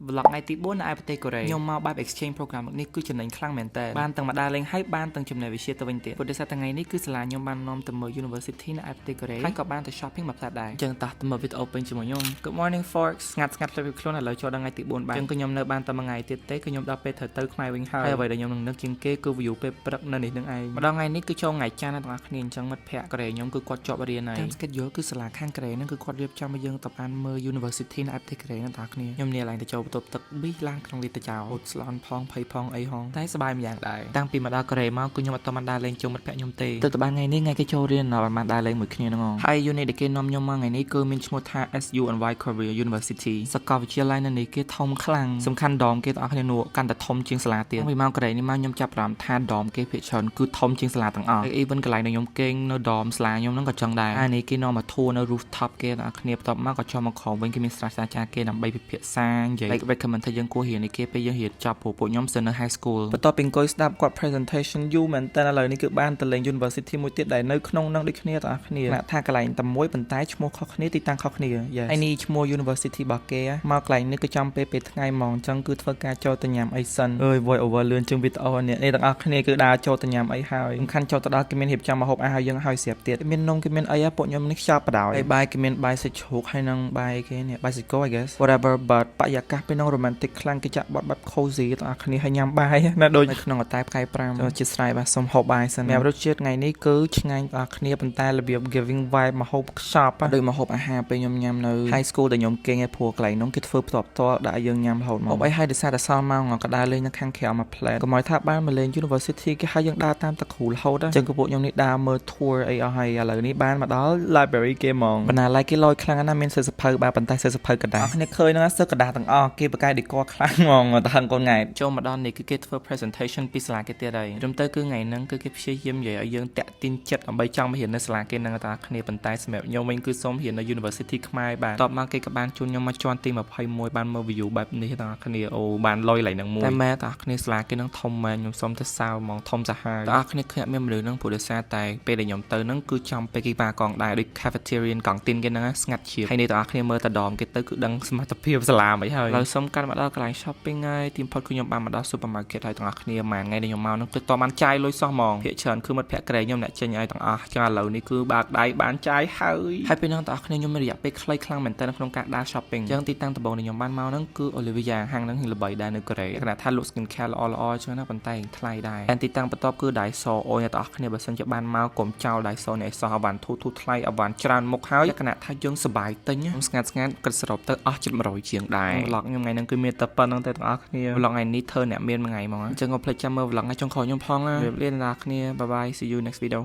vlog ថ្ងៃទី4នៅឯប្រទេសកូរ៉េខ្ញុំមកបែប exchange program នេះគឺចំណេញខ្លាំងមែនតើបានទាំងម្ដាយលេងហើយបានទាំងចំណេះវិទ្យាទៅវិញទៀតព្រោះដោយសារថ្ងៃនេះគឺសាលាខ្ញុំបាននាំទៅមើល University នៅឯប្រទេសកូរ៉េហើយក៏បានទៅ shopping មួយផ្សារដែរអញ្ចឹងតោះទៅមើលវីដេអូពេញជាមួយខ្ញុំ Good morning folks ស្ងាត់ៗទៅខ្លួនឥឡូវចូលដល់ថ្ងៃទី4បាទអញ្ចឹងខ្ញុំនៅបានតែមួយថ្ងៃទៀតទេគឺខ្ញុំដល់ពេលត្រូវទៅខ្មែរវិញហើយអ្វីដែលខ្ញុំនឹងនឹកជាងគេគឺ view ពេលព្រឹកនៅនេះនឹងឯងម្ដងថ្ងៃនេះគឺចូលថ្ងៃច័ន្ទទាំងអស់គ្នាអញ្ចឹងមិត្តភ័ក្តិកូរ៉េខ្ញុំគឺគាត់ជាប់រៀនហើយតាម schedule គឺសាលាខាងកូរ៉េហ្នឹងគឺគាត់រៀបចំឲ្យយើងទៅបានមើល University នៅឯប្រទេសកូរ៉េហ្នឹងទាំងអស់គ្នាខ្ញុំនេះឡើងទៅចូលបន្ទប់ទឹកប៊ីឡើងក្នុងលីតចោលហូតស្លន់ផងភ័យផងអីហងតែសប្បាយម្យ៉ាងដែរតាំងពីមកដល់កូរ៉េមកគឺខ្ញុំអត់បានដើរលេងជុំមិត្តភ័ក្តិខ្ញុំទេទៅបានថ្ងៃនេះថ្ងៃគេចូលរៀនអត់បានដើរលេងមួយគ្នាហ្នឹងហើយ unit ដែលគេនាំខ្ញុំមកថ្ងៃនេះគឺមានឈ្មោះថា SUNY Korea University សាកលវិទ្យាល័យនៅនេះគេធំខ្លាំងសំខាន់ដមគេទាំងអស់គ្នានោះកាន់តែធំជាងសាលាទៀតពីមកកូរ៉េនេះមកខ្ញុំចាប់អារម្មណ៍ថាដមគេភាគច្រើនគឺធំជាងសាលាទាំងអស់ even កន្លែងដែលខ្ញុំគេងនៅដមសាលាខ្ញុំហ្នឹងក៏ចឹងដែរហើយនេះគេនាំមក tour នៅ rooftop គេទាំងអស់គ្នាបន្ទាប់មកក៏ចុះមកក្រោមវិញគេមានសាស្ត្រាចារ្យគេដើម្បីពិភាក្សានិយាយ recommend ថាយើងគួររៀននេះគេពេលយើងរៀនចប់ព្រោះពួកខ្ញុំសិននៅ high school បន្ទាប់ពីអង្គុយស្ដាប់គាត់ presentation យូរមែនតើឥឡូវនេះគឺបានទៅលេង university មួយទៀតដែលនៅក្នុងនឹងដូចគ្នាទាំងអស់គ្នាថាកន្លែងតែមួយប៉ុន្តែឈ្មោះខុសគ្នាទីតាំងខុសគ្នាហើយនេះឈ្មោះ university របស់គេមកកន្លែងនេះគឺចំពេលថ្ងៃហ្មងអញ្ចឹងគឺធ្វើការចូលទៅញ៉ាំអីសិនអើយ voice over លឿនជាងវីដេអូនេះទាំងអស់គ្នាគឺដើរចូលទៅញ៉ាំអីហើយសំខាន់ចូលទៅដល់គេមានរៀបចំម្ហូបអាហារយើងហើយស្រាប់ទៀតមាននំគេមានអីពួកខ្ញុំនេះខ្ចប់បដ ហើយបាយគេមានបាយសាច់ជ្រូកហើយនឹងបាយគេនេះបាយសាច់គោ I guess whatever but បរិយាកាសពេលនោះ romantic ខ្លាំងគេចាក់បត់បែប cozy ទាំងអស់គ្នាហើយញ៉ាំបាយណាដូចនៅក្នុងអតែផ្កាយ5ចូលជាស្រ័យបាទសុំហូបបាយសិនសម្រាប់រសជាតិថ្ងៃនេះគឺឆ្ងាញ់ទាំងអស់គ្នាប៉ុន្តែរបៀប giving vibe ម្ហូបខ្ចប់ដូចម្ហូបអាហារពេលខ្ញុំញ៉ាំនៅ high school ដែលខ្ញុំគេងឯព្រោះកន្លែងនោះគេធ្វើផ្ទាល់ដាក់ឲ្យយើងញ៉ាំរហូតមកអីហើយដោយសារតែសល់ម៉ោងក៏ដើរលេងនៅខាងក្រៅមួយផ្លែកុំឲ្យថាបានមកលេង university គេឲ្យយើងដើរតាមតាគ្រូរហូតអញ្ចឹងគឺពួកខ្ញុំនេះដើរមើល tour អីអស់ហើយឥឡូវនេះបានមកដល់ library គេហ្មងបណ្ណាល័យគេលយខ្លាំងណាស់មានសិស្សសភៅបាទប៉ុន្តែសិស្សសភៅកដាស់អ្នកឃើញហ្នឹងសិស្សកដាស់ទាំងអស់គេបកកាយ decor ខ្លាំងហ្មងតើហឹងកូនង៉ែចូលមកដល់នេះគឺគេធ្វើ presentation ពីសាលាគេទៀតហើយត្រឹមទៅគឺថ្ងៃហ្នឹងគឺគេព្យាយាមនិយាយឲ្យយើងតាក់ទាញចិត្តដើម្បីចង់មករៀននៅសាលាគេហ្នឹងតើគ្នាប៉ុន្តែសម្រាប់ខ្ញុំវិញគឺសូមរៀននៅ University ខ្មែរបាទតបមកគេក៏បានជូនខ្ញុំមកជាន់ទី21បានមើល view បែបនេះតើគ្នាអូបានលុយឡៃហ្នឹងមួយតែមែនតើគ្នាសាលាគេហ្នឹងធំមែនខ្ញុំសូមទៅសើហ្មងធំសាហាវតើគ្នាឃើញមានមនុស្សហ្នឹងព្រោះដោយសារតែពេលដែលខ្ញុំទៅហ្នឹងគឺចំពេលគេបាកងដែរដូច cafeteria កង់ទីនគេហ្នឹងស្ងាត់ជាហើយនេះតើគ្នាមើលតែដមគេទៅគឺដឹងសមត្ថភាពសាលាមិនហើយឥឡូវសុំកាត់មកដល់កន្លែង shopping ហើយទីបំផុតគឺខ្ញុំបានមកដល់ supermarket ហើយទាំងអស់គ្នាមួយថ្ងៃដែលខ្ញុំមកហ្នឹងគឺតបានចាយលុយសោះហ្មងភាគច្រើនគឺមិត្តភក្តិក្រែខ្ញុំអ្នកចេញឲ្យទាំងអស់ចឹងឥឡូវនេះគឺបើកដៃបានចាយហើយពេលហ្នឹងទាំងអស់គ្នាខ្ញុំមានរយៈពេលខ្លីខ្លាំងមែនតើក្នុងការដើរ shopping ចឹងទីតាំងដំបូងដែលខ្ញុំបានមកហ្នឹងគឺ Olivia ហាងហ្នឹងល្បីដែរនៅកូរ៉េគណៈថាលក់ skin care ល្អចឹងណាប៉ុន្តែថ្លៃដែរហើយទីតាំងបន្ទាប់គឺ Daiso អូអ្នកទាំងអស់គ្នាបើសិនជាបានមកកុំចោល Daiso នេះឲ្យសោះអាវ៉ាន់ធូរថ្លៃអាវ៉ាន់ច្រើនមុខហើយគណៈថាយើងសប្បាយទិញខ្ញុំស្ងាត់គិតសរុបទៅអស់ជិត100ជាងដែរ vlog ខ្ញុំថ្ងៃហ្នឹងគឺមានតែប៉ុណ្្នឹងទេទាំងអស់គ្នា vlog ថ្ងៃនេះធ្វើអ្នកមានមួយថ្ងៃហ្មងអញ្ចឹងកុំភ្លេចចាំមើល vlog ថ្ងៃចុងក្រោយខ្ញុំផងណាជម្រាបលាអ្នកទាំងអស់គ្នា bye bye see you next video